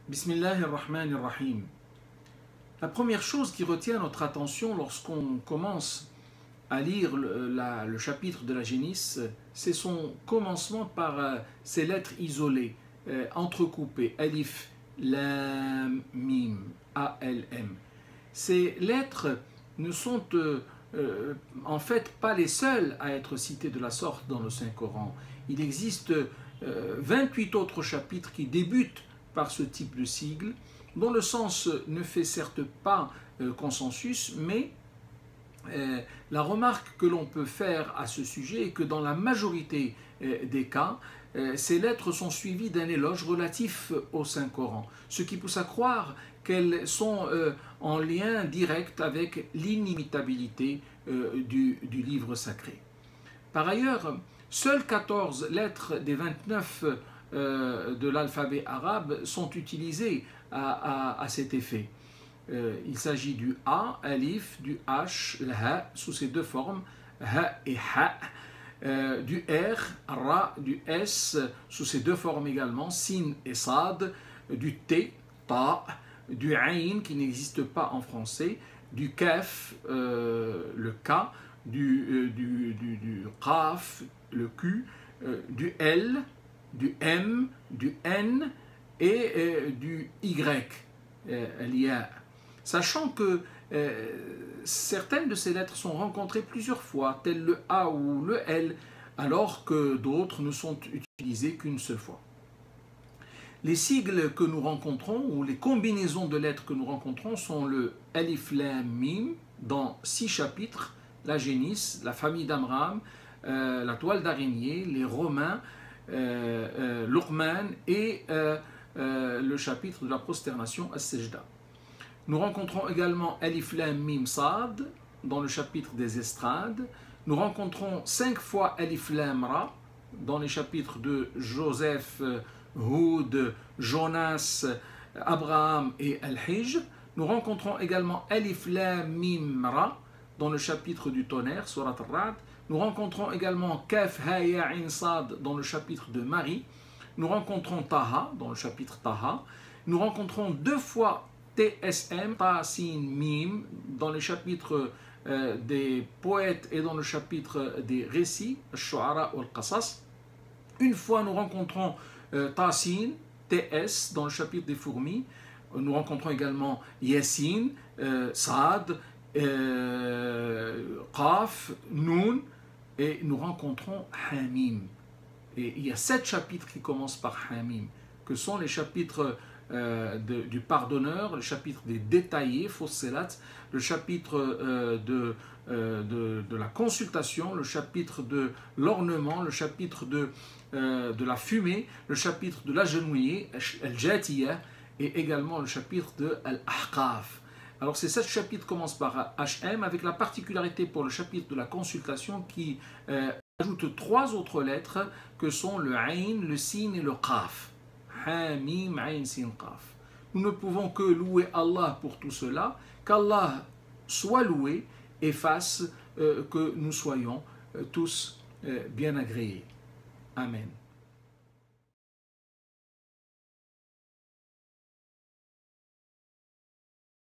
Bismillahirrahmanirrahim. La première chose qui retient notre attention lorsqu'on commence à lire le chapitre de la Génisse, c'est son commencement par ces lettres isolées, entrecoupées, alif, lam, mim, A-L-M. Ces lettres ne sont en fait pas les seules à être citées de la sorte dans le Saint-Coran. Il existe 28 autres chapitres qui débutent par ce type de sigle, dont le sens ne fait certes pas consensus, mais la remarque que l'on peut faire à ce sujet est que dans la majorité des cas, ces lettres sont suivies d'un éloge relatif au Saint-Coran, ce qui pousse à croire qu'elles sont en lien direct avec l'inimitabilité du livre sacré. Par ailleurs, seules 14 lettres des 29 de l'alphabet arabe sont utilisées à cet effet. Il s'agit du A, alif, du H, le Ha, sous ces deux formes, Ha et Ha, du R, Ra, du S, sous ces deux formes également, Sin et Sad, du T, Ta, du Ain, qui n'existe pas en français, du Kaf, le K, du Qaf, le Q, du L, du M, du N et du Y, l'IA. Sachant que certaines de ces lettres sont rencontrées plusieurs fois, telles le A ou le L, alors que d'autres ne sont utilisées qu'une seule fois. Les sigles que nous rencontrons, ou les combinaisons de lettres que nous rencontrons, sont le Alif Lam Mim, dans 6 chapitres, la Génisse, la famille d'Amram, la toile d'araignée, les Romains, Luqman et le chapitre de la prosternation As-Sejda. Nous rencontrons également Alif Lam Mim Sad dans le chapitre des estrades. Nous rencontrons 5 fois Alif Lam Ra dans les chapitres de Joseph, Houd, Jonas, Abraham et Al-Hijr. Nous rencontrons également Alif Lam Mim Ra dans le chapitre du tonnerre, Surat Ar-Ra'd. Nous rencontrons également Kaf Ha Ya Ain Sad dans le chapitre de Marie. Nous rencontrons Taha dans le chapitre Taha. Nous rencontrons 2 fois TSM, Ta Sin Mim, dans les chapitres des poètes et dans le chapitre des récits, Shu'ara ou Al-Qasas. Une fois nous rencontrons Ta Sin, TS, dans le chapitre des fourmis. Nous rencontrons également Yasin, Saad, Qaf, Nun, et nous rencontrons Hamim. Et il y a 7 chapitres qui commencent par Hamim, que sont les chapitres du pardonneur, le chapitre des détaillés, Fussilat, le chapitre de la consultation, le chapitre de l'ornement, le chapitre de la fumée, le chapitre de l'agenouillé, Al-Jatiyah, et également le chapitre de Al-Ahqaf. Alors ces 7 chapitres commencent par HM, avec la particularité pour le chapitre de la consultation qui ajoute 3 autres lettres que sont le Ain, le Sin et le Qaf. Hamim, Ain, Sin, Qaf. Nous ne pouvons que louer Allah pour tout cela, qu'Allah soit loué et fasse que nous soyons tous bien agréés. Amen.